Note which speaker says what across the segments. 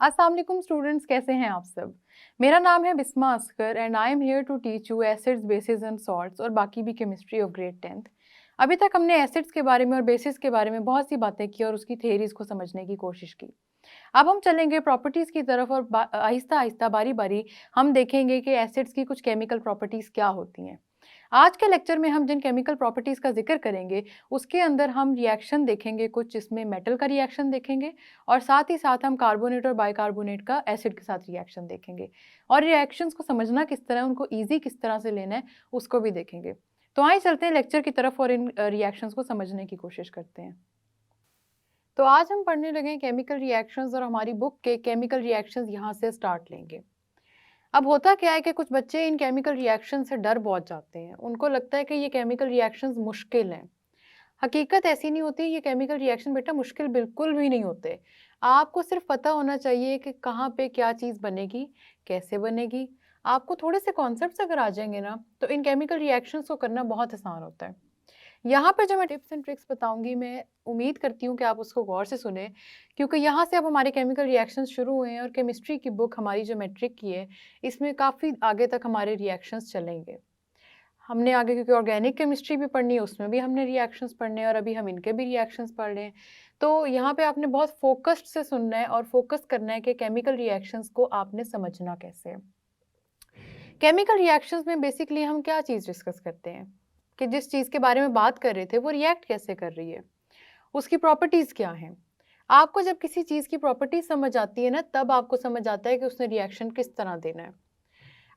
Speaker 1: अस्सलाम वालेकुम स्टूडेंट्स, कैसे हैं आप सब। मेरा नाम है Bisma Askar and I am here to teach you acids bases and salts और बाकी भी केमिस्ट्री ऑफ ग्रेड 10th। अभी तक हमने एसिड्स के बारे में और बेसिस के बारे में बहुत सी बातें की और उसकी थेरीज को समझने की कोशिश की। अब हम चलेंगे प्रॉपर्टीज़ की तरफ और आहिस्ता आहिस्ता बारी बारी हम देखेंगे कि एसिड्स की कुछ केमिकल प्रॉपर्टीज़ क्या होती हैं। आज के लेक्चर में हम जिन केमिकल प्रॉपर्टीज़ का जिक्र करेंगे उसके अंदर हम रिएक्शन देखेंगे, कुछ जिसमें मेटल का रिएक्शन देखेंगे और साथ ही साथ हम कार्बोनेट और बाइकार्बोनेट का एसिड के साथ रिएक्शन देखेंगे और रिएक्शंस को समझना किस तरह, उनको ईजी किस तरह से लेना है उसको भी देखेंगे। तो आइए चलते हैं लेक्चर की तरफ और इन रिएक्शंस को समझने की कोशिश करते हैं। तो आज हम पढ़ने लगे केमिकल रिएक्शंस और हमारी बुक के केमिकल रिएक्शंस यहाँ से स्टार्ट लेंगे। अब होता क्या है कि कुछ बच्चे इन केमिकल रिएक्शन से डर बहुत जाते हैं, उनको लगता है कि ये केमिकल रिएक्शंस मुश्किल हैं। हकीकत ऐसी नहीं होती, ये केमिकल रिएक्शन बेटा मुश्किल बिल्कुल भी नहीं होते। आपको सिर्फ पता होना चाहिए कि कहाँ पे क्या चीज़ बनेगी, कैसे बनेगी। आपको थोड़े से कॉन्सेप्ट्स अगर आ जाएंगे ना तो इन केमिकल रिएक्शंस को करना बहुत आसान होता है। यहाँ पे जो मैं टिप्स एंड ट्रिक्स बताऊंगी, मैं उम्मीद करती हूँ कि आप उसको गौर से सुने, क्योंकि यहाँ से अब हमारे केमिकल रिएक्शंस शुरू हुए हैं और केमिस्ट्री की बुक हमारी जो मैट्रिक की है इसमें काफ़ी आगे तक हमारे रिएक्शंस चलेंगे। हमने आगे क्योंकि ऑर्गेनिक केमिस्ट्री भी पढ़नी है, उसमें भी हमने रिएक्शंस पढ़ने हैं और अभी हम इनके भी रिएक्शंस पढ़ रहे हैं। तो यहाँ पे आपने बहुत फोकस्ड से सुनना है और फोकस करना है कि केमिकल रिएक्शंस को आपने समझना कैसे है। केमिकल रिएक्शंस में बेसिकली हम क्या चीज़ डिस्कस करते हैं कि जिस चीज़ के बारे में बात कर रहे थे वो रिएक्ट कैसे कर रही है, उसकी प्रॉपर्टीज़ क्या हैं। आपको जब किसी चीज़ की प्रॉपर्टीज समझ आती है ना, तब आपको समझ आता है कि उसने रिएक्शन किस तरह देना है।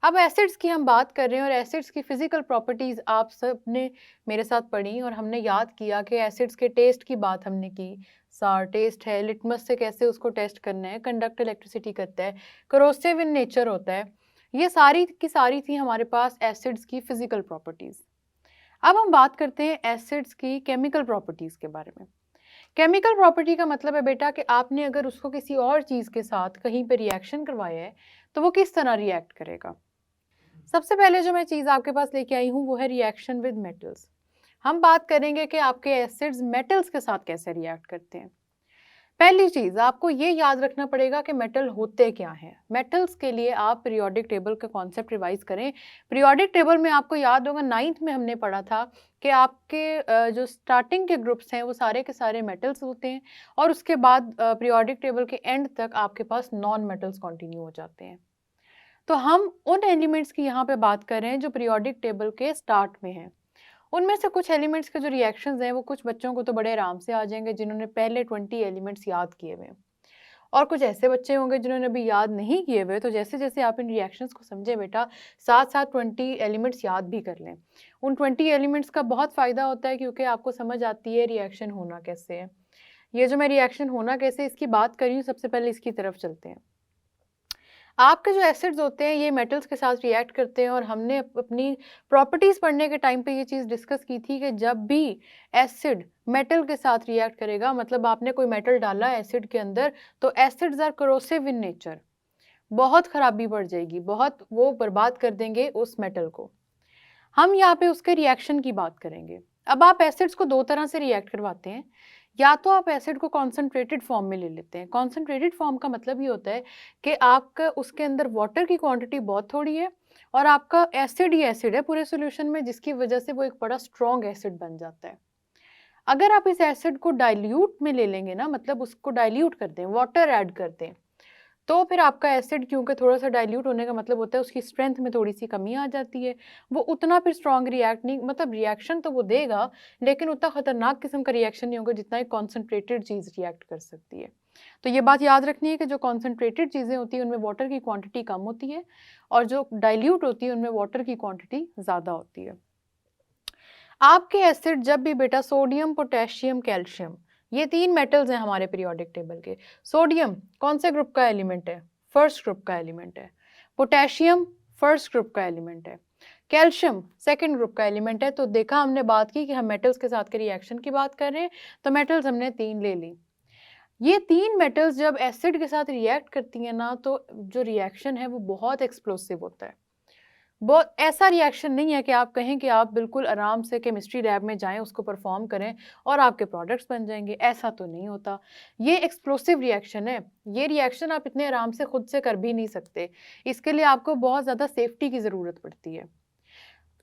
Speaker 1: अब एसिड्स की हम बात कर रहे हैं और एसिड्स की फिजिकल प्रॉपर्टीज आप सब ने मेरे साथ पढ़ी और हमने याद किया कि एसिड्स के टेस्ट की बात हमने की। सार टेस्ट है, लिटमस से कैसे उसको टेस्ट करना है, कंडक्ट इलेक्ट्रिसिटी करता है, करोसिव इन नेचर होता है। ये सारी की सारी थी हमारे पास एसिड्स की फिजिकल प्रॉपर्टीज। अब हम बात करते हैं एसिड्स की केमिकल प्रॉपर्टीज के बारे में। केमिकल प्रॉपर्टी का मतलब है बेटा कि आपने अगर उसको किसी और चीज़ के साथ कहीं पे रिएक्शन करवाया है तो वो किस तरह रिएक्ट करेगा। सबसे पहले जो मैं चीज़ आपके पास लेके आई हूँ वो है रिएक्शन विद मेटल्स। हम बात करेंगे कि आपके एसिड्स मेटल्स के साथ कैसे रिएक्ट करते हैं। पहली चीज़ आपको ये याद रखना पड़ेगा कि मेटल होते क्या हैं। मेटल्स के लिए आप पीरियोडिक टेबल का कॉन्सेप्ट रिवाइज करें। पीरियोडिक टेबल में आपको याद होगा 9th में हमने पढ़ा था कि आपके जो स्टार्टिंग के ग्रुप्स हैं वो सारे के सारे मेटल्स होते हैं और उसके बाद पीरियोडिक टेबल के एंड तक आपके पास नॉन मेटल्स कंटिन्यू हो जाते हैं। तो हम उन एलिमेंट्स की यहाँ पे बात कर रहे हैं जो पीरियोडिक टेबल के स्टार्ट में हैं। उनमें से कुछ एलिमेंट्स के जो रिएक्शंस हैं वो कुछ बच्चों को तो बड़े आराम से आ जाएंगे जिन्होंने पहले 20 एलिमेंट्स याद किए हुए हैं, और कुछ ऐसे बच्चे होंगे जिन्होंने अभी याद नहीं किए हुए। तो जैसे जैसे आप इन रिएक्शंस को समझे बेटा, साथ साथ 20 एलिमेंट्स याद भी कर लें। उन 20 एलिमेंट्स का बहुत फ़ायदा होता है क्योंकि आपको समझ आती है रिएक्शन होना कैसे है। ये जो मैं रिएक्शन होना कैसे इसकी बात कर रही हूँ, सबसे पहले इसकी तरफ चलते हैं। आपके जो एसिड्स होते हैं ये मेटल्स के साथ रिएक्ट करते हैं और हमने अपनी प्रॉपर्टीज़ पढ़ने के टाइम पे ये चीज़ डिस्कस की थी कि जब भी एसिड मेटल के साथ रिएक्ट करेगा, मतलब आपने कोई मेटल डाला एसिड के अंदर, तो acids are corrosive in nature. बहुत खराबी बढ़ जाएगी, बहुत वो बर्बाद कर देंगे उस मेटल को। हम यहाँ पे उसके रिएक्शन की बात करेंगे। अब आप एसिड्स को दो तरह से रिएक्ट करवाते हैं। या तो आप एसिड को कॉन्सेंट्रेटेड फॉर्म में ले लेते हैं। कॉन्सेंट्रेटेड फॉर्म का मतलब ये होता है कि आपका उसके अंदर वाटर की क्वांटिटी बहुत थोड़ी है और आपका एसिड ही एसिड है पूरे सॉल्यूशन में, जिसकी वजह से वो एक बड़ा स्ट्रॉन्ग एसिड बन जाता है। अगर आप इस एसिड को डाइल्यूट में ले लेंगे ना, मतलब उसको डाइल्यूट कर दें, वाटर ऐड कर दें, तो फिर आपका एसिड, क्योंकि थोड़ा-सा डाइल्यूट होने का मतलब होता है उसकी स्ट्रेंथ में थोड़ी-सी कमी आ जाती है। वो उतना फिर स्ट्रॉन्ग रिएक्ट नहीं, मतलब रिएक्शन तो वो देगा, लेकिन उतना खतरनाक किस्म का रिएक्शन नहीं होगा जितना एक कॉन्सन्ट्रेटेड चीज़ रिएक्ट कर सकती है। तो ये बात याद रखनी है कि जो कॉन्सन्ट्रेटेड चीज़ें होती हैं उनमें वाटर की क्वांटिटी कम होती है और जो डाइल्यूट होती है उनमें वाटर की क्वांटिटी ज़्यादा होती है। आपके एसिड जब भी बेटा सोडियम, पोटेशियम, कैल्शियम, ये 3 मेटल्स हैं हमारे पीरियोडिक टेबल के। सोडियम कौन से ग्रुप का एलिमेंट है? फर्स्ट ग्रुप का एलिमेंट है। पोटेशियम फर्स्ट ग्रुप का एलिमेंट है। कैल्शियम सेकंड ग्रुप का एलिमेंट है। तो देखा हमने बात की कि हम मेटल्स के साथ के रिएक्शन की बात कर रहे हैं, तो मेटल्स हमने 3 ले ली। ये 3 मेटल्स जब एसिड के साथ रिएक्ट करती हैं ना, तो जो रिएक्शन है वो बहुत एक्सप्लोसिव होता है। बहुत ऐसा रिएक्शन नहीं है कि आप कहें कि आप बिल्कुल आराम से केमिस्ट्री लैब में जाएं, उसको परफॉर्म करें और आपके प्रोडक्ट्स बन जाएंगे, ऐसा तो नहीं होता। ये एक्सप्लोसिव रिएक्शन है। ये रिएक्शन आप इतने आराम से खुद से कर भी नहीं सकते। इसके लिए आपको बहुत ज़्यादा सेफ्टी की ज़रूरत पड़ती है।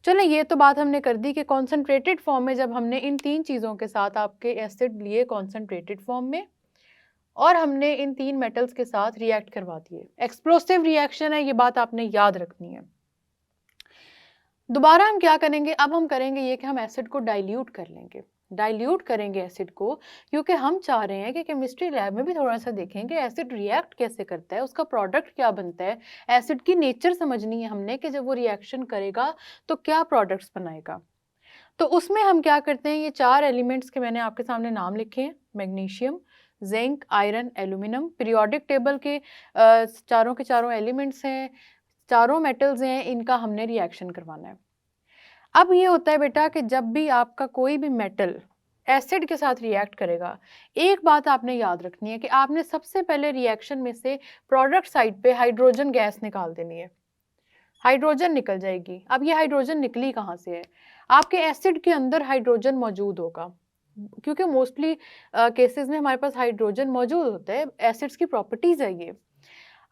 Speaker 1: चलें, ये तो बात हमने कर दी कि कॉन्सेंट्रेटेड फॉर्म में जब हमने इन 3 चीज़ों के साथ आपके एसिड लिए कॉन्सेंट्रेटेड फॉर्म में, और हमने इन 3 मेटल्स के साथ रिएक्ट करवा दिए, एक्सप्लोसिव रिएक्शन है, ये बात आपने याद रखनी है। दोबारा हम क्या करेंगे, अब हम करेंगे ये कि हम एसिड को डाइल्यूट कर लेंगे। डाइल्यूट करेंगे एसिड को, क्योंकि हम चाह रहे हैं कि केमिस्ट्री लैब में भी थोड़ा सा देखें कि एसिड रिएक्ट कैसे करता है, उसका प्रोडक्ट क्या बनता है। एसिड की नेचर समझनी है हमने कि जब वो रिएक्शन करेगा तो क्या प्रोडक्ट्स बनाएगा। तो उसमें हम क्या करते हैं, ये 4 एलिमेंट्स के मैंने आपके सामने नाम लिखे हैं, magnesium, zinc, iron, aluminium. Periodic table के चारों के चारों एलिमेंट्स हैं, चारों मेटल्स हैं, इनका हमने रिएक्शन करवाना है। अब ये होता है बेटा कि जब भी आपका कोई भी मेटल एसिड के साथ रिएक्ट करेगा, एक बात आपने याद रखनी है कि आपने सबसे पहले रिएक्शन में से प्रोडक्ट साइड पे हाइड्रोजन गैस निकाल देनी है। हाइड्रोजन निकल जाएगी। अब ये हाइड्रोजन निकली कहाँ से है? आपके एसिड के अंदर हाइड्रोजन मौजूद होगा, क्योंकि मोस्टली केसेस में हमारे पास हाइड्रोजन मौजूद होता है, एसिड्स की प्रॉपर्टीज है ये।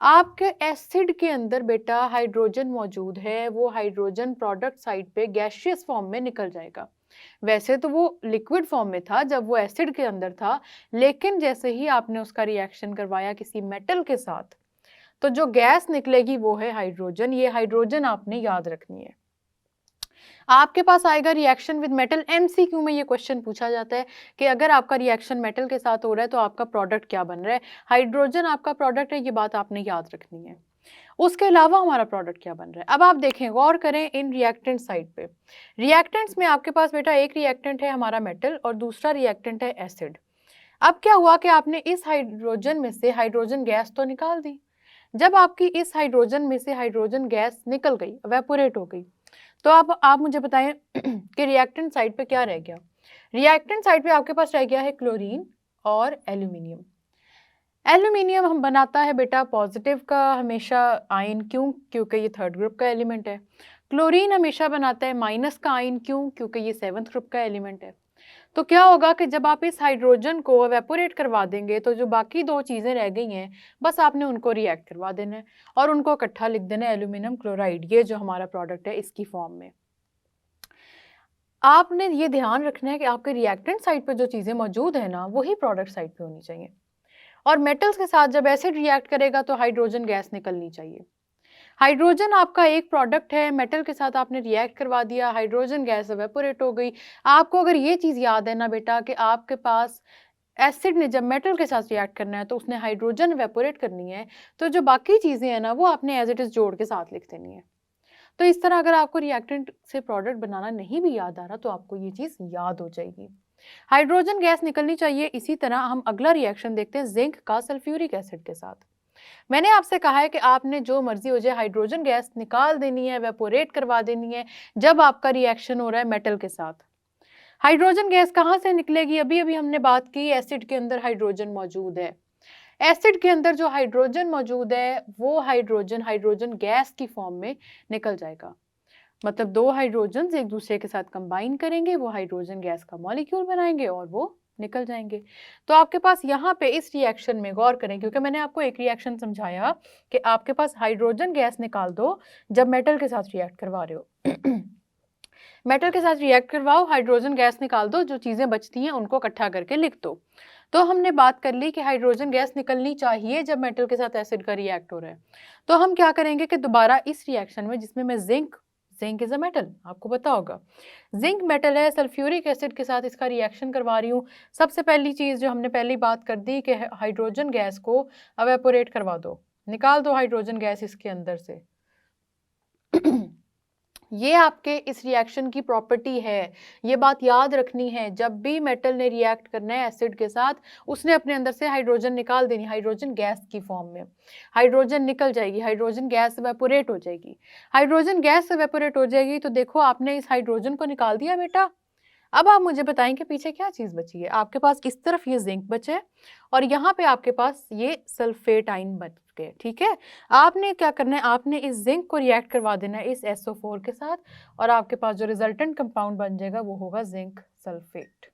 Speaker 1: आपके एसिड के अंदर बेटा हाइड्रोजन मौजूद है, वो हाइड्रोजन प्रोडक्ट साइड पे गैसियस फॉर्म में निकल जाएगा। वैसे तो वो लिक्विड फॉर्म में था जब वो एसिड के अंदर था, लेकिन जैसे ही आपने उसका रिएक्शन करवाया किसी मेटल के साथ, तो जो गैस निकलेगी वो है हाइड्रोजन। ये हाइड्रोजन आपने याद रखनी है। आपके पास आएगा रिएक्शन विद मेटल, एमसीक्यू में ये क्वेश्चन पूछा जाता है कि अगर आपका रिएक्शन मेटल के साथ हो रहा है तो आपका प्रोडक्ट क्या बन रहा है। हाइड्रोजन आपका प्रोडक्ट है, ये बात आपने याद रखनी है। उसके अलावा हमारा प्रोडक्ट क्या बन रहा है, अब आप देखें, गौर करें इन रिएक्टेंट साइड पे। रिएक्टेंट्स में आपके पास बेटा एक रिएक्टेंट है हमारा मेटल और दूसरा रिएक्टेंट है एसिड। अब क्या हुआ कि आपने इस हाइड्रोजन में से हाइड्रोजन गैस तो निकाल दी। जब आपकी इस हाइड्रोजन में से हाइड्रोजन गैस निकल गई, वेपोरेट हो गई, तो आप मुझे बताएं कि रिएक्टेंट साइड पे क्या रह गया। रिएक्टेंट साइड पे आपके पास रह गया है क्लोरीन और एल्यूमिनियम। एल्यूमिनियम हम बनाता है बेटा पॉजिटिव का हमेशा आयन, क्यों? क्योंकि ये 3rd ग्रुप का एलिमेंट है। क्लोरीन हमेशा बनाता है माइनस का आयन, क्यों? क्योंकि ये 7th ग्रुप का एलिमेंट है। तो क्या होगा कि जब आप इस हाइड्रोजन को एवेपोरेट करवा देंगे तो जो बाकी 2 चीज़ें रह गई हैं, बस आपने उनको रिएक्ट करवा देना है और उनको इकट्ठा लिख देना है एल्यूमिनियम क्लोराइड, ये जो हमारा प्रोडक्ट है इसकी फॉर्म में। आपने ये ध्यान रखना है कि आपके रिएक्टेंट साइड पे जो चीज़ें मौजूद है ना, वही प्रोडक्ट साइड पे होनी चाहिए। और मेटल्स के साथ जब एसिड रिएक्ट करेगा तो हाइड्रोजन गैस निकलनी चाहिए। हाइड्रोजन आपका एक प्रोडक्ट है, मेटल के साथ आपने रिएक्ट करवा दिया, हाइड्रोजन गैस एवेपोरेट हो गई। आपको अगर ये चीज़ याद है ना बेटा कि आपके पास एसिड ने जब मेटल के साथ रिएक्ट करना है तो उसने हाइड्रोजन एवेपोरेट करनी है, तो जो बाकी चीज़ें हैं ना वो आपने एज इट इज़ जोड़ के साथ लिख देनी है। तो इस तरह अगर आपको रिएक्टेंट से प्रोडक्ट बनाना नहीं भी याद आ रहा तो आपको ये चीज़ याद हो जाएगी। हाइड्रोजन गैस निकलनी चाहिए। इसी तरह हम अगला रिएक्शन देखते हैं जिंक का सल्फ्यूरिक एसिड के साथ। मैंने आपसे कहा है कि आपने जो मर्जी हो जाए हाइड्रोजन गैस निकाल देनी है, वेपोरेट करवा देनी है जब आपका रिएक्शन हो रहा है मेटल के साथ। हाइड्रोजन गैस कहाँ से निकलेगी? अभी अभी हमने बात की एसिड के अंदर हाइड्रोजन मौजूद है। एसिड के अंदर जो हाइड्रोजन मौजूद है वो हाइड्रोजन गैस की फॉर्म में निकल जाएगा। मतलब 2 हाइड्रोजन एक दूसरे के साथ कंबाइन करेंगे, वो हाइड्रोजन गैस का मॉलिक्यूल बनाएंगे और वो निकल जाएंगे। तो आपके पास यहाँ पे इस रिएक्शन में गौर करें, क्योंकि मैंने आपको एक रिएक्शन समझाया कि आपके पास हाइड्रोजन गैस निकाल दो जब मेटल के साथ रिएक्ट करवा रहे हो। मेटल के साथ रिएक्ट करवाओ, हाइड्रोजन गैस निकाल दो, जो चीज़ें बचती हैं उनको इकट्ठा करके लिख दो। तो हमने बात कर ली कि हाइड्रोजन गैस निकलनी चाहिए जब मेटल के साथ एसिड का रिएक्ट हो रहा है। तो हम क्या करेंगे कि दोबारा इस रिएक्शन में जिसमें मैं जिंक इज अ मेटल, आपको पता होगा जिंक मेटल है, सल्फ्यूरिक एसिड के साथ इसका रिएक्शन करवा रही हूँ। सबसे पहली चीज़ जो हमने पहली बात कर दी कि हाइड्रोजन गैस को एवेपोरेट करवा दो, निकाल दो हाइड्रोजन गैस इसके अंदर से। ये आपके इस रिएक्शन की प्रॉपर्टी है, ये बात याद रखनी है। जब भी मेटल ने रिएक्ट करना है एसिड के साथ, उसने अपने अंदर से हाइड्रोजन निकाल देनी, हाइड्रोजन गैस की फॉर्म में। हाइड्रोजन निकल जाएगी, हाइड्रोजन गैस एवेपोरेट हो जाएगी। हाइड्रोजन गैस एवेपोरेट हो जाएगी तो देखो आपने इस हाइड्रोजन को निकाल दिया बेटा। अब आप मुझे बताएं कि पीछे क्या चीज़ बची है। आपके पास इस तरफ ये जिंक बचे और यहाँ पे आपके पास ये सल्फेट आयन बच गए, ठीक है। आपने क्या करना है, आपने इस जिंक को रिएक्ट करवा देना है इस SO4 के साथ और आपके पास जो रिजल्टेंट कंपाउंड बन जाएगा वो होगा जिंक सल्फेट।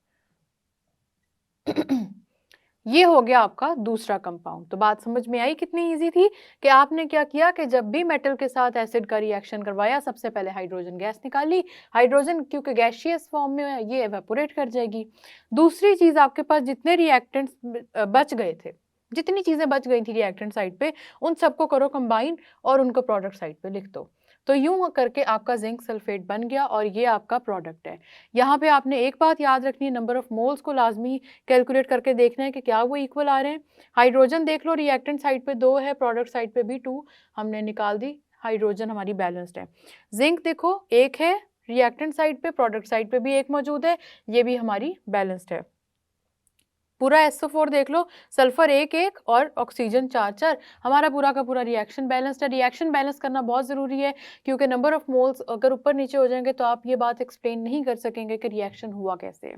Speaker 1: ये हो गया आपका दूसरा कंपाउंड। तो बात समझ में आई कितनी इजी थी कि आपने क्या किया कि जब भी मेटल के साथ एसिड का रिएक्शन करवाया, सबसे पहले हाइड्रोजन गैस निकाली। हाइड्रोजन क्योंकि गैसियस फॉर्म में है, ये एवेपोरेट कर जाएगी। दूसरी चीज, आपके पास जितने रिएक्टेंट्स बच गए थे, जितनी चीजें बच गई थी रिएक्टेंट साइड पे, उन सबको करो कंबाइन और उनको प्रोडक्ट साइड पे लिख दो। तो यूं करके आपका जिंक सल्फेट बन गया और ये आपका प्रोडक्ट है। यहाँ पे आपने एक बात याद रखनी है, नंबर ऑफ मोल्स को लाजमी कैलकुलेट करके देखना है कि क्या वो इक्वल आ रहे हैं। हाइड्रोजन देख लो, रिएक्टेंट साइड पे 2 है, प्रोडक्ट साइड पे भी 2, हमने निकाल दी, हाइड्रोजन हमारी बैलेंस्ड है। जिंक देखो 1 है, रिएक्टेंट साइड पे, प्रोडक्ट साइड पे भी 1 मौजूद है, ये भी हमारी बैलेंस्ड है। पूरा SO4 देख लो, सल्फर 1 और ऑक्सीजन 4, हमारा पूरा का पूरा रिएक्शन बैलेंस्ड है। रिएक्शन बैलेंस करना बहुत ज़रूरी है क्योंकि नंबर ऑफ मोल्स अगर ऊपर नीचे हो जाएंगे तो आप ये बात एक्सप्लेन नहीं कर सकेंगे कि रिएक्शन हुआ कैसे है।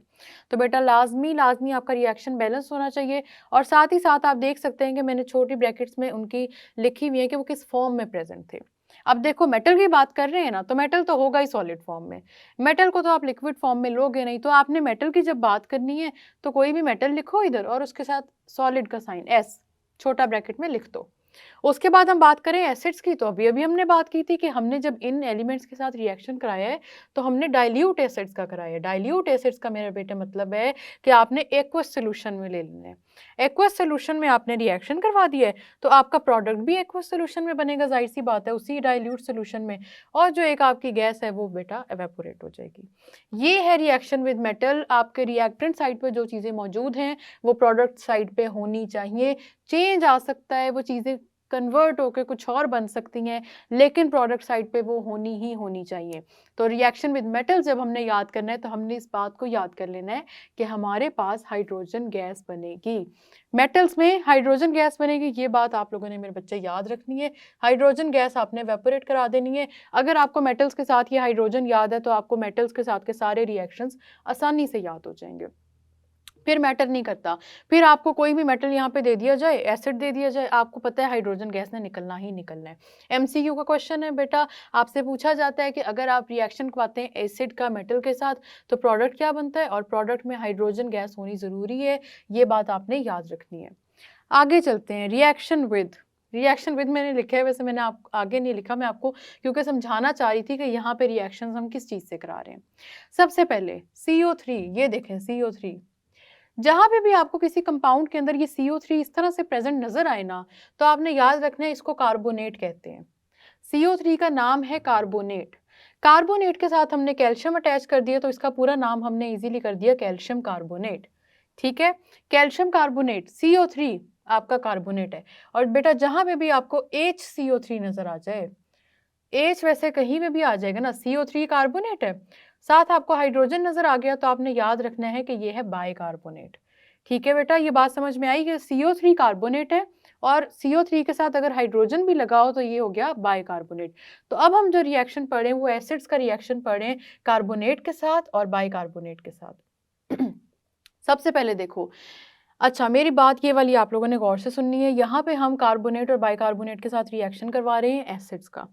Speaker 1: तो बेटा लाजमी आपका रिएक्शन बैलेंस होना चाहिए। और साथ ही साथ आप देख सकते हैं कि मैंने छोटी ब्रैकेट्स में उनकी लिखी हुई है कि वो किस फॉर्म में प्रेजेंट थे। अब देखो मेटल की बात कर रहे हैं ना, तो मेटल तो होगा ही सॉलिड फॉर्म में, मेटल को तो आप लिक्विड फॉर्म में लोगे नहीं। तो आपने मेटल की जब बात करनी है तो कोई भी मेटल लिखो इधर और उसके साथ सॉलिड का साइन S छोटा ब्रैकेट में लिख दो। उसके बाद हम बात करें एसिड्स की, तो अभी अभी हमने बात की थी कि हमने जब इन एलिमेंट्स के साथ रिएक्शन कराया है तो हमने डाइल्यूट एसिड्स का कराया है। डाइल्यूट एसिड्स का मेरा बेटा मतलब है कि आपने एक्वस सोल्यूशन में ले लेना है। एक्वस सोल्यूशन में आपने रिएक्शन करवा दिया है तो आपका प्रोडक्ट भी एक्वस सोल्यूशन में बनेगा, जाहिर सी बात है, उसी डाइल्यूट सोल्यूशन में। और जो एक आपकी गैस है वो बेटा एवेपोरेट हो जाएगी। ये है रिएक्शन विद मेटल। आपके रिएक्टेंट साइड पे जो चीज़ें मौजूद हैं वो प्रोडक्ट साइड पे होनी चाहिए। चेंज आ सकता है, वो चीज़ें कन्वर्ट होकर कुछ और बन सकती हैं, लेकिन प्रोडक्ट साइड पे वो होनी ही होनी चाहिए। तो रिएक्शन विद मेटल जब हमने याद करना है तो हमने इस बात को याद कर लेना है कि हमारे पास हाइड्रोजन गैस बनेगी, मेटल्स में हाइड्रोजन गैस बनेगी। ये बात आप लोगों ने मेरे बच्चे याद रखनी है। हाइड्रोजन गैस आपने वेपोरेट करा देनी है। अगर आपको मेटल्स के साथ ये हाइड्रोजन याद है तो आपको मेटल्स के साथ के सारे रिएक्शंस आसानी से याद हो जाएंगे, फिर मैटर नहीं करता। फिर आपको कोई भी मेटल यहाँ पे दे दिया जाए, एसिड दे दिया जाए, आपको पता है हाइड्रोजन गैस ने निकलना ही निकलना है। MCQ का क्वेश्चन है बेटा, आपसे पूछा जाता है कि अगर आप रिएक्शन करवाते हैं एसिड का मेटल के साथ तो प्रोडक्ट क्या बनता है, और प्रोडक्ट में हाइड्रोजन गैस होनी ज़रूरी है। ये बात आपने याद रखनी है। आगे चलते हैं, रिएक्शन विद मैंने लिखा है, वैसे मैंने आप आगे नहीं लिखा, मैं आपको क्योंकि समझाना चाह रही थी कि यहाँ पे रिएक्शन हम किस चीज़ से करा रहे हैं। सबसे पहले CO3, ये देखें CO3, जहां पे भी आपको किसी कंपाउंड के अंदर ये CO3 इस तरह से प्रेजेंट नजर आए ना, तो आपने याद रखना है इसको कार्बोनेट कहते हैं। CO3 का नाम है कार्बोनेट। कार्बोनेट के साथ हमने कैल्शियम अटैच कर दिया तो इसका पूरा नाम हमने इजीली कर दिया कैल्शियम कार्बोनेट। ठीक है, कैल्शियम कार्बोनेट, CO3 आपका कार्बोनेट है। और बेटा जहां पे भी आपको HCO3 नजर आ जाए, H वैसे कहीं में भी आ जाएगा ना, CO3 कार्बोनेट है, साथ आपको हाइड्रोजन नजर आ गया तो आपने याद रखना है कि ये है बाइकार्बोनेट। ठीक है बेटा, ये बात समझ में आई कि CO3 कार्बोनेट है और CO3 के साथ अगर हाइड्रोजन भी लगाओ तो ये हो गया बाइकार्बोनेट। तो अब हम जो रिएक्शन पढ़ें वो एसिड्स का रिएक्शन पढ़ें कार्बोनेट के साथ और बाइकार्बोनेट के साथ। सबसे पहले देखो, अच्छा मेरी बात ये वाली आप लोगों ने गौर से सुननी है, यहाँ पे हम कार्बोनेट और बाइकार्बोनेट के साथ रिएक्शन करवा रहे हैं एसिड्स का।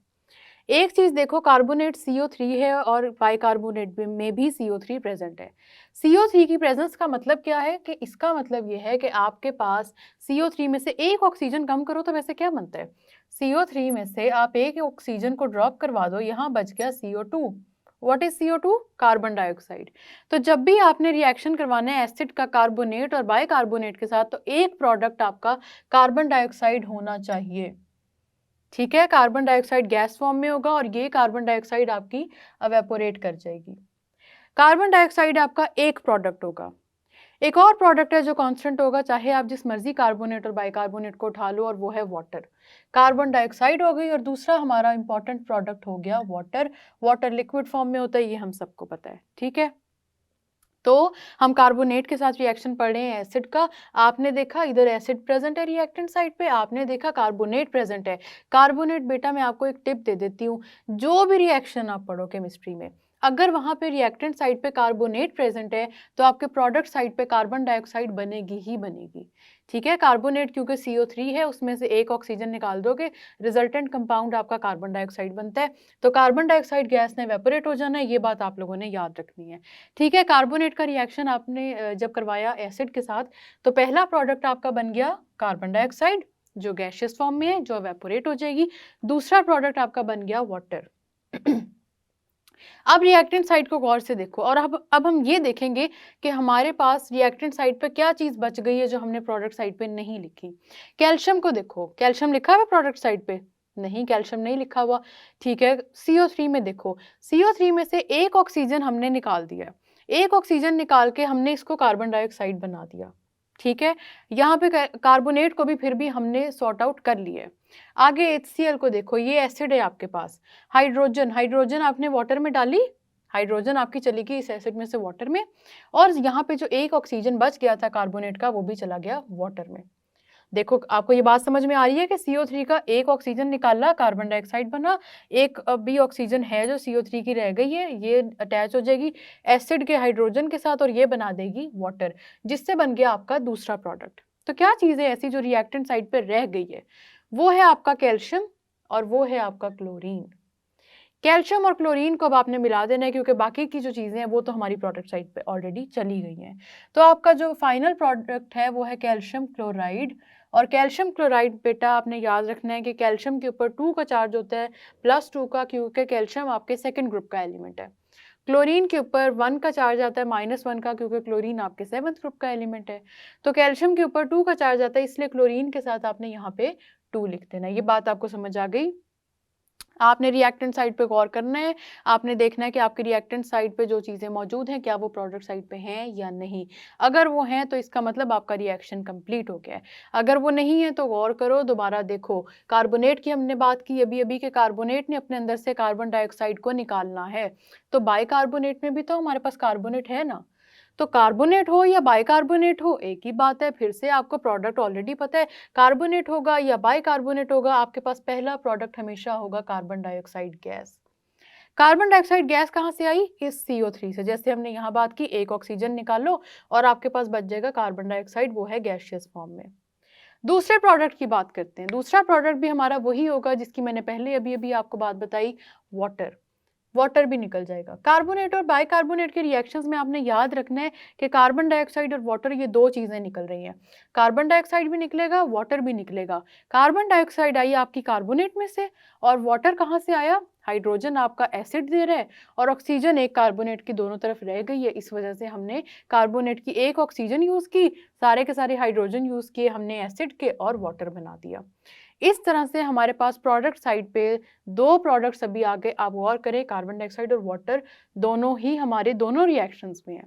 Speaker 1: एक चीज देखो, कार्बोनेट CO3 है और बाइकार्बोनेट में भी CO3 प्रेजेंट है। CO3 की प्रेजेंस का मतलब क्या है कि इसका मतलब ये है कि आपके पास CO3 में से एक ऑक्सीजन कम करो तो वैसे क्या बनता है, CO3 में से आप एक ऑक्सीजन को ड्रॉप करवा दो, यहाँ बच गया CO2। What is CO2? Carbon dioxide. तो जब भी आपने रिएक्शन करवाना है एसिड का कार्बोनेट और बाइकार्बोनेट के साथ तो एक प्रोडक्ट आपका कार्बन डाइऑक्साइड होना चाहिए। ठीक है, कार्बन डाइऑक्साइड गैस फॉर्म में होगा और ये कार्बन डाइऑक्साइड आपकी एवेपोरेट कर जाएगी। कार्बन डाइऑक्साइड आपका एक प्रोडक्ट होगा। एक और प्रोडक्ट है जो कांस्टेंट होगा, चाहे आप जिस मर्जी कार्बोनेट और बाइकार्बोनेट को उठा लो, और वो है वाटर। कार्बन डाइऑक्साइड हो गई और दूसरा हमारा इंपॉर्टेंट प्रोडक्ट हो गया वाटर। वाटर लिक्विड फॉर्म में होता है, ये हम सबको पता है। ठीक है, तो हम कार्बोनेट के साथ रिएक्शन पढ़ रहे हैं एसिड का। आपने देखा इधर एसिड प्रेजेंट है रिएक्टेंट साइड पे, आपने देखा कार्बोनेट प्रेजेंट है। कार्बोनेट बेटा मैं आपको एक टिप दे देती हूँ, जो भी रिएक्शन आप पढ़ो केमिस्ट्री में, अगर वहाँ पे रिएक्टेंट साइड पे कार्बोनेट प्रेजेंट है तो आपके प्रोडक्ट साइड पे कार्बन डाइऑक्साइड बनेगी ही बनेगी। ठीक है, कार्बोनेट क्योंकि CO3 है, उसमें से एक ऑक्सीजन निकाल दोगे, रिजल्टेंट कंपाउंड आपका कार्बन डाइऑक्साइड बनता है। तो कार्बन डाइऑक्साइड गैस ने वेपोरेट हो जाना है, ये बात आप लोगों ने याद रखनी है। ठीक है, कार्बोनेट का रिएक्शन आपने जब करवाया एसिड के साथ, तो पहला प्रोडक्ट आपका बन गया कार्बन डाइऑक्साइड जो गैसियस फॉर्म में है, जो वेपोरेट हो जाएगी। दूसरा प्रोडक्ट आपका बन गया वाटर। अब रिएक्टेंट साइड को गौर से देखो, और अब हम ये देखेंगे कि हमारे पास रिएक्टेंट साइड पे क्या चीज बच गई है जो हमने प्रोडक्ट साइड पे नहीं लिखी। कैल्शियम को देखो, कैल्शियम लिखा हुआ प्रोडक्ट साइड पे? नहीं, कैल्शियम नहीं लिखा हुआ। ठीक है, CO3 में देखो, CO3 में से एक ऑक्सीजन हमने निकाल दिया, एक ऑक्सीजन निकाल के हमने इसको कार्बन डाइऑक्साइड बना दिया। ठीक है, यहाँ पे कार्बोनेट को भी फिर भी हमने सॉर्ट आउट कर लिया है। आगे HCl को देखो, ये एसिड है आपके पास। हाइड्रोजन, हाइड्रोजन आपने वाटर में डाली, हाइड्रोजन आपकी चली गई इस एसिड में से वाटर में, और यहाँ पे जो एक ऑक्सीजन बच गया था कार्बोनेट का वो भी चला गया वाटर में। देखो आपको ये बात समझ में आ रही है कि CO3 का एक ऑक्सीजन निकाला, कार्बन डाइऑक्साइड बना, एक भी ऑक्सीजन है जो CO3 की रह गई है, ये अटैच हो जाएगी एसिड के हाइड्रोजन के साथ और ये बना देगी वाटर, जिससे बन गया आपका दूसरा प्रोडक्ट। तो क्या चीज़ है ऐसी जो रिएक्टेंट साइड पे रह गई है? वो है आपका कैल्शियम और वो है आपका क्लोरीन। कैल्शियम और क्लोरीन को अब आपने मिला देना है, क्योंकि बाकी की जो चीज़ें हैं वो तो हमारी प्रोडक्ट साइड पे ऑलरेडी चली गई हैं। तो आपका जो फाइनल प्रोडक्ट है वो है कैल्शियम क्लोराइड। और कैल्शियम क्लोराइड बेटा आपने याद रखना है कि कैल्शियम के ऊपर 2 का चार्ज होता है, +2 का, क्योंकि कैल्शियम आपके सेकेंड ग्रुप का एलिमेंट है। क्लोरीन के ऊपर 1 का चार्ज आता है, -1 का, क्योंकि क्लोरीन आपके 7th ग्रुप का एलिमेंट है। तो कैल्शियम के ऊपर 2 का चार्ज आता है, इसलिए क्लोरीन के साथ आपने यहाँ पे 2 लिख देना है। ये बात आपको समझ आ गई? आपने रिएक्टेंट साइड पे गौर करना है, आपने देखना है कि आपकी रिएक्टेंट साइड पे जो चीज़ें मौजूद हैं क्या वो प्रोडक्ट साइड पे हैं या नहीं। अगर वो हैं तो इसका मतलब आपका रिएक्शन कंप्लीट हो गया है। अगर वो नहीं है तो गौर करो, दोबारा देखो। कार्बोनेट की हमने बात की अभी अभी कि कार्बोनेट ने अपने अंदर से कार्बन डाइऑक्साइड को निकालना है, तो बाइकार्बोनेट में भी तो हमारे पास कार्बोनेट है ना। तो कार्बोनेट हो या बाइकार्बोनेट हो एक ही बात है, फिर से आपको प्रोडक्ट ऑलरेडी पता है। कार्बोनेट होगा या बाइकार्बोनेट होगा, आपके पास पहला प्रोडक्ट हमेशा होगा carbon dioxide gas. Carbon dioxide gas कहाँ से आई? इस CO3 से। जैसे हमने यहाँ बात की, एक ऑक्सीजन निकालो और आपके पास बच जाएगा कार्बन डाइऑक्साइड, वो है गैसियस फॉर्म में। दूसरे प्रोडक्ट की बात करते हैं। दूसरा प्रोडक्ट भी हमारा वही होगा जिसकी मैंने पहले अभी अभी आपको बात बताई, वाटर। वाटर भी निकल जाएगा। कार्बोनेट और बाइकार्बोनेट के रिएक्शंस में आपने याद रखना है कि कार्बन डाइऑक्साइड और वाटर, ये 2 चीज़ें निकल रही हैं। कार्बन डाइऑक्साइड भी निकलेगा, वाटर भी निकलेगा। कार्बन डाइऑक्साइड आई आपकी कार्बोनेट में से, और वाटर कहाँ से आया? हाइड्रोजन आपका एसिड दे रहा है और ऑक्सीजन एक कार्बोनेट की दोनों तरफ रह गई है, इस वजह से हमने कार्बोनेट की एक ऑक्सीजन यूज़ की, सारे के सारे हाइड्रोजन यूज़ किए, हमने एसिड के और वाटर बना दिया। इस तरह से हमारे पास प्रोडक्ट साइड पे 2 प्रोडक्ट्स अभी आगे आप गौर करें, कार्बन डाइऑक्साइड और वाटर, दोनों ही हमारे दोनों रिएक्शंस में है।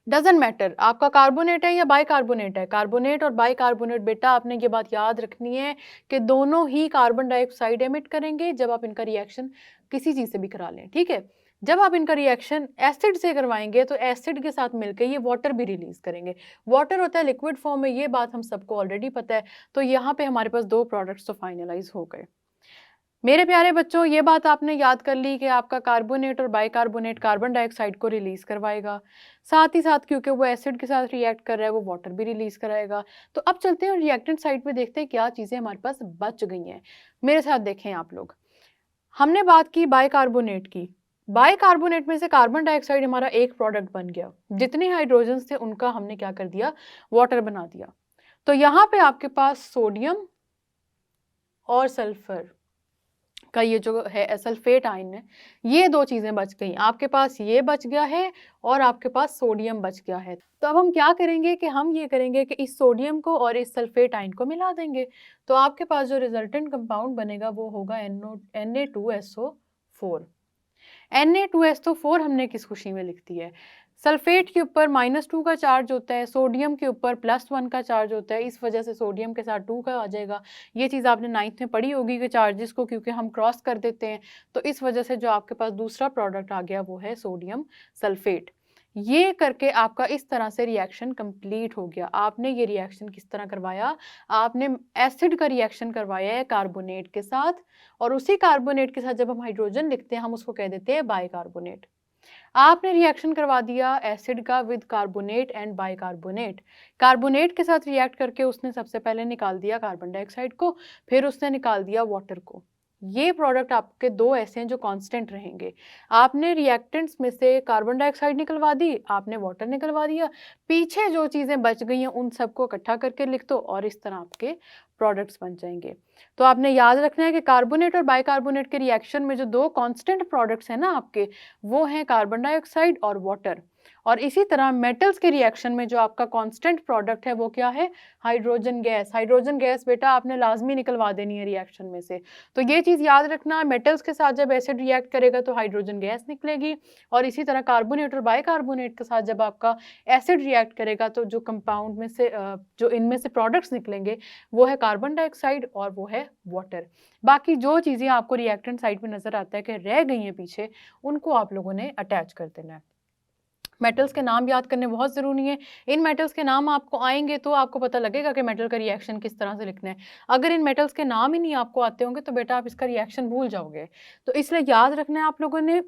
Speaker 1: डजेंट मैटर आपका कार्बोनेट है या बाइकार्बोनेट है, कार्बोनेट और बाइकार्बोनेट बेटा आपने ये बात याद रखनी है कि दोनों ही कार्बन डाइऑक्साइड एमिट करेंगे जब आप इनका रिएक्शन किसी चीज़ से भी करा लें। ठीक है, जब आप इनका रिएक्शन एसिड से करवाएंगे तो एसिड के साथ मिलकर ये वाटर भी रिलीज करेंगे। वाटर होता है लिक्विड फॉर्म में, ये बात हम सबको ऑलरेडी पता है। तो यहाँ पे हमारे पास 2 प्रोडक्ट्स तो फाइनलाइज हो गए। मेरे प्यारे बच्चों, ये बात आपने याद कर ली कि आपका कार्बोनेट और बाइकार्बोनेट कार्बन डाइऑक्साइड को रिलीज करवाएगा, साथ ही साथ क्योंकि वो एसिड के साथ रिएक्ट कर रहा है वो वाटर भी रिलीज कराएगा। तो अब चलते हैं रिएक्टेंट साइड पे, देखते हैं क्या चीज़ें हमारे पास बच गई हैं। मेरे साथ देखें आप लोग। हमने बात की बाइकार्बोनेट की। बाइकार्बोनेट में से कार्बन डाइऑक्साइड हमारा एक प्रोडक्ट बन गया, जितने हाइड्रोजन थे उनका हमने क्या कर दिया? वाटर बना दिया। तो यहाँ पे आपके पास सोडियम और सल्फर का ये जो है सल्फेट आयन है, ये 2 चीज़ें बच गई। आपके पास ये बच गया है और आपके पास सोडियम बच गया है। तो अब हम क्या करेंगे कि हम ये करेंगे कि इस सोडियम को और इस सल्फेट आयन को मिला देंगे। तो आपके पास जो रिजल्टेंट कंपाउंड बनेगा वो होगा Na2SO4। Na2SO4 हमने किस खुशी में लिख दी है? सल्फेट के ऊपर -2 का चार्ज होता है, सोडियम के ऊपर +1 का चार्ज होता है, इस वजह से सोडियम के साथ 2 का आ जाएगा। ये चीज़ आपने 9th में पढ़ी होगी कि चार्जेस को क्योंकि हम क्रॉस कर देते हैं, तो इस वजह से जो आपके पास दूसरा प्रोडक्ट आ गया वो है सोडियम सल्फेट। ये करके आपका इस तरह से रिएक्शन कंप्लीट हो गया। आपने ये रिएक्शन किस तरह करवाया? आपने एसिड का रिएक्शन करवाया है कार्बोनेट के साथ, और उसी कार्बोनेट के साथ जब हम हाइड्रोजन लिखते हैं हम उसको कह देते हैं बाइकार्बोनेट। आपने रिएक्शन करवा दिया एसिड का with carbonate and bicarbonate. Carbonate के साथ रिएक्ट करके उसने सबसे पहले निकाल दिया कार्बन डाइऑक्साइड को, फिर उसने निकाल दिया वाटर को। ये प्रोडक्ट आपके दो ऐसे हैं जो कांस्टेंट रहेंगे। आपने रिएक्टेंट्स में से कार्बन डाइऑक्साइड निकलवा दी, आपने वाटर निकलवा दिया, पीछे जो चीज़ें बच गई हैं उन सबको इकट्ठा करके लिख दो और इस तरह आपके प्रोडक्ट्स बन जाएंगे। तो आपने याद रखना है कि कार्बोनेट और बाइकार्बोनेट के रिएक्शन में जो दो कांस्टेंट प्रोडक्ट्स हैं ना आपके, वो हैं कार्बन डाइऑक्साइड और वाटर। और इसी तरह मेटल्स के रिएक्शन में जो आपका कांस्टेंट प्रोडक्ट है वो क्या है? Hydrogen gas. हाइड्रोजन गैस बेटा आपने लाजमी निकलवा देनी है रिएक्शन में से। तो ये चीज़ याद रखना, मेटल्स के साथ जब एसिड रिएक्ट करेगा तो हाइड्रोजन गैस निकलेगी, और इसी तरह कार्बोनेट और बाइकार्बोनेट के साथ जब आपका एसिड रिएक्ट करेगा तो जो कंपाउंड में से जो इनमें से प्रोडक्ट्स निकलेंगे वो है कार्बन डाइऑक्साइड और वो है वाटर। बाकी जो चीज़ें आपको रिएक्टेंट साइड पे नज़र आता है कि रह गई हैं पीछे, उनको आप लोगों ने अटैच कर देना है। मेटल्स के नाम याद करने बहुत ज़रूरी है। इन मेटल्स के नाम आपको आएँगे तो आपको पता लगेगा कि मेटल का रिएक्शन किस तरह से लिखना है। अगर इन मेटल्स के नाम ही नहीं आपको आते होंगे तो बेटा आप इसका रिएक्शन भूल जाओगे। तो इसलिए याद रखना है आप लोगों ने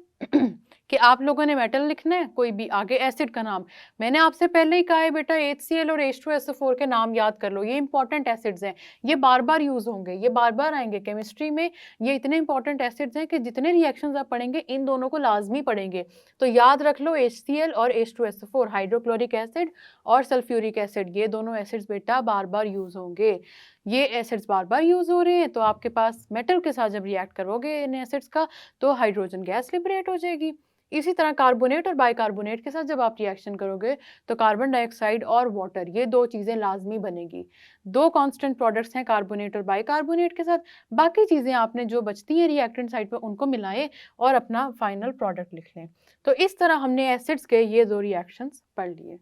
Speaker 1: कि आप लोगों ने मेटल लिखना है, कोई भी आगे एसिड का नाम। मैंने आपसे पहले ही कहा है बेटा HCl और H2SO4 के नाम याद कर लो, ये इंपॉर्टेंट एसिड्स हैं, ये बार-बार यूज़ होंगे, ये बार-बार आएँगे केमिस्ट्री में। ये इतने इंपॉर्टेंट एसिड्स हैं कि जितने रिएक्शंस आप पढ़ेंगे इन दोनों को लाज़मी पढ़ेंगे। तो याद रख लो HCl और H2SO4, हाइड्रोक्लोरिक एसिड और सल्फ्यूरिक एसिड, ये दोनों एसिड्स बेटा बार-बार यूज़ होंगे। ये एसिड्स बार-बार यूज़ हो रहे हैं तो आपके पास मेटल के साथ जब रिएक्ट करोगे इन एसिड्स का तो हाइड्रोजन गैस लिबरेट हो जाएगी। इसी तरह कार्बोनेट और बाइकार्बोनेट के साथ जब आप रिएक्शन करोगे तो कार्बन डाइऑक्साइड और वाटर, ये दो चीज़ें लाजमी बनेगी। दो कांस्टेंट प्रोडक्ट्स हैं कार्बोनेट और बाइकार्बोनेट के साथ। बाकी चीज़ें आपने जो बचती हैं रिएक्टेंट साइड पे उनको मिलाएं और अपना फाइनल प्रोडक्ट लिख लें। तो इस तरह हमने एसिड्स के ये दो रिएक्शंस पढ़ लिए।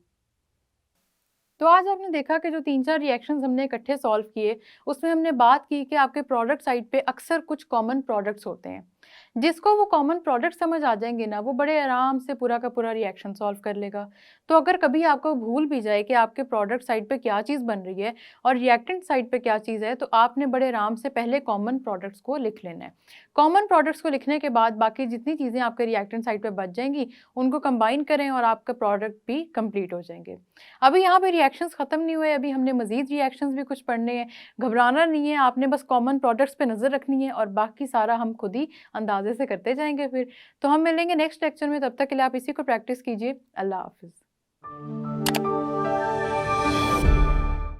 Speaker 1: तो आज आपने देखा कि जो 3-4 रिएक्शंस हमने इकट्ठे सॉल्व किए, उसमें हमने बात की कि आपके प्रोडक्ट साइड पे अक्सर कुछ कॉमन प्रोडक्ट्स होते हैं। जिसको वो कॉमन प्रोडक्ट समझ आ जाएंगे ना, वो बड़े आराम से पूरा का पूरा रिएक्शन सॉल्व कर लेगा। तो अगर कभी आपको भूल भी जाए कि आपके प्रोडक्ट साइड पे क्या चीज़ बन रही है और रिएक्टेंट साइड पे क्या चीज़ है, तो आपने बड़े आराम से पहले कॉमन प्रोडक्ट्स को लिख लेना है। कॉमन प्रोडक्ट्स को लिखने के बाद बाकी जितनी चीज़ें आपके रिएक्टेंट साइड पे बच जाएंगी उनको कंबाइन करें और आपका प्रोडक्ट भी कंप्लीट हो जाएंगे। अभी यहाँ पे रिएक्शंस ख़त्म नहीं हुए, अभी हमने मज़ीद रिएक्शंस भी कुछ पढ़ने हैं। घबराना नहीं है, आपने बस कॉमन प्रोडक्ट्स पे नज़र रखनी है और बाकी सारा हम खुद ही अंदाज़े से करते जाएंगे फिर। तो हम मिलेंगे नेक्स्ट लेक्चर में, तब तक के लिए आप इसी को प्रैक्टिस कीजिए। अल्लाह हाफ़िज़।